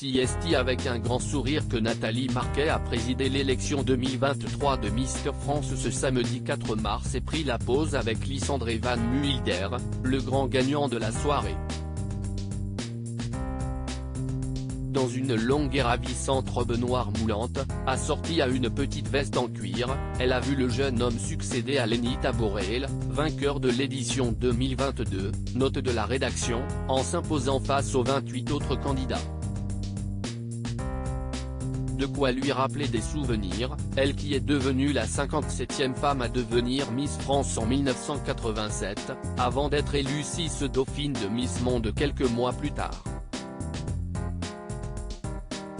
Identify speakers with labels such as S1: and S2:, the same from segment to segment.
S1: C'est avec un grand sourire que Nathalie Marquet a présidé l'élection 2023 de Miss France ce samedi 4 mars et pris la pose avec Lysandre Van Mulder, le grand gagnant de la soirée. Dans une longue et ravissante robe noire moulante, assortie à une petite veste en cuir, elle a vu le jeune homme succéder à Lenny Taborel, vainqueur de l'édition 2022, note de la rédaction, en s'imposant face aux 28 autres candidats. De quoi lui rappeler des souvenirs, elle qui est devenue la 57e femme à devenir Miss France en 1987, avant d'être élue Dauphine de Miss Monde quelques mois plus tard.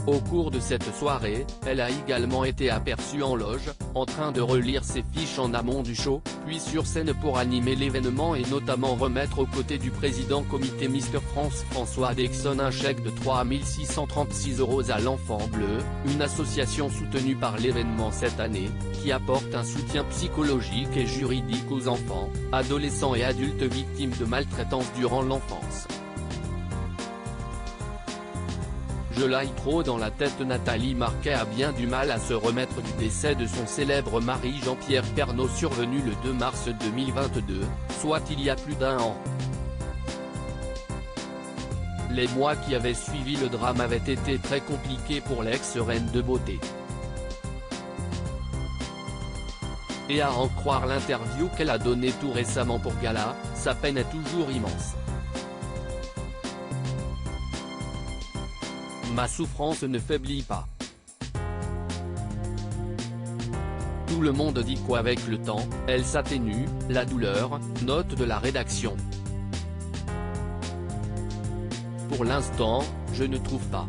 S1: Au cours de cette soirée, elle a également été aperçue en loge, en train de relire ses fiches en amont du show, puis sur scène pour animer l'événement et notamment remettre aux côtés du président comité Miss France François Dexon un chèque de 3 636 € à l'Enfant Bleu, une association soutenue par l'événement cette année, qui apporte un soutien psychologique et juridique aux enfants, adolescents et adultes victimes de maltraitance durant l'enfance. Je l'aille trop dans la tête. Nathalie Marquet a bien du mal à se remettre du décès de son célèbre mari Jean-Pierre Pernaut survenu le 2 mars 2022, soit il y a plus d'un an. Les mois qui avaient suivi le drame avaient été très compliqués pour l'ex-reine de beauté. Et à en croire l'interview qu'elle a donnée tout récemment pour Gala, sa peine est toujours immense. Ma souffrance ne faiblit pas. Tout le monde dit qu'avec le temps, elle s'atténue, la douleur, note de la rédaction. Pour l'instant, je ne trouve pas.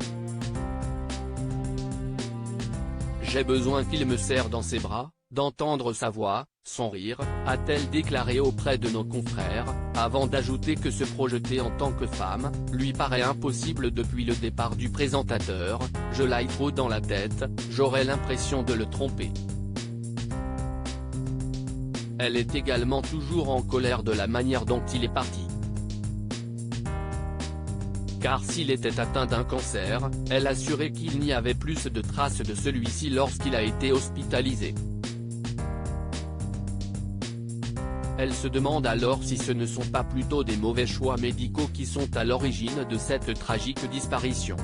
S1: J'ai besoin qu'il me serre dans ses bras, d'entendre sa voix, son rire, a-t-elle déclaré auprès de nos confrères, avant d'ajouter que se projeter en tant que femme, lui paraît impossible depuis le départ du présentateur, je l'aille trop dans la tête, j'aurais l'impression de le tromper. Elle est également toujours en colère de la manière dont il est parti. Car s'il était atteint d'un cancer, elle assurait qu'il n'y avait plus de traces de celui-ci lorsqu'il a été hospitalisé. Elle se demande alors si ce ne sont pas plutôt des mauvais choix médicaux qui sont à l'origine de cette tragique disparition.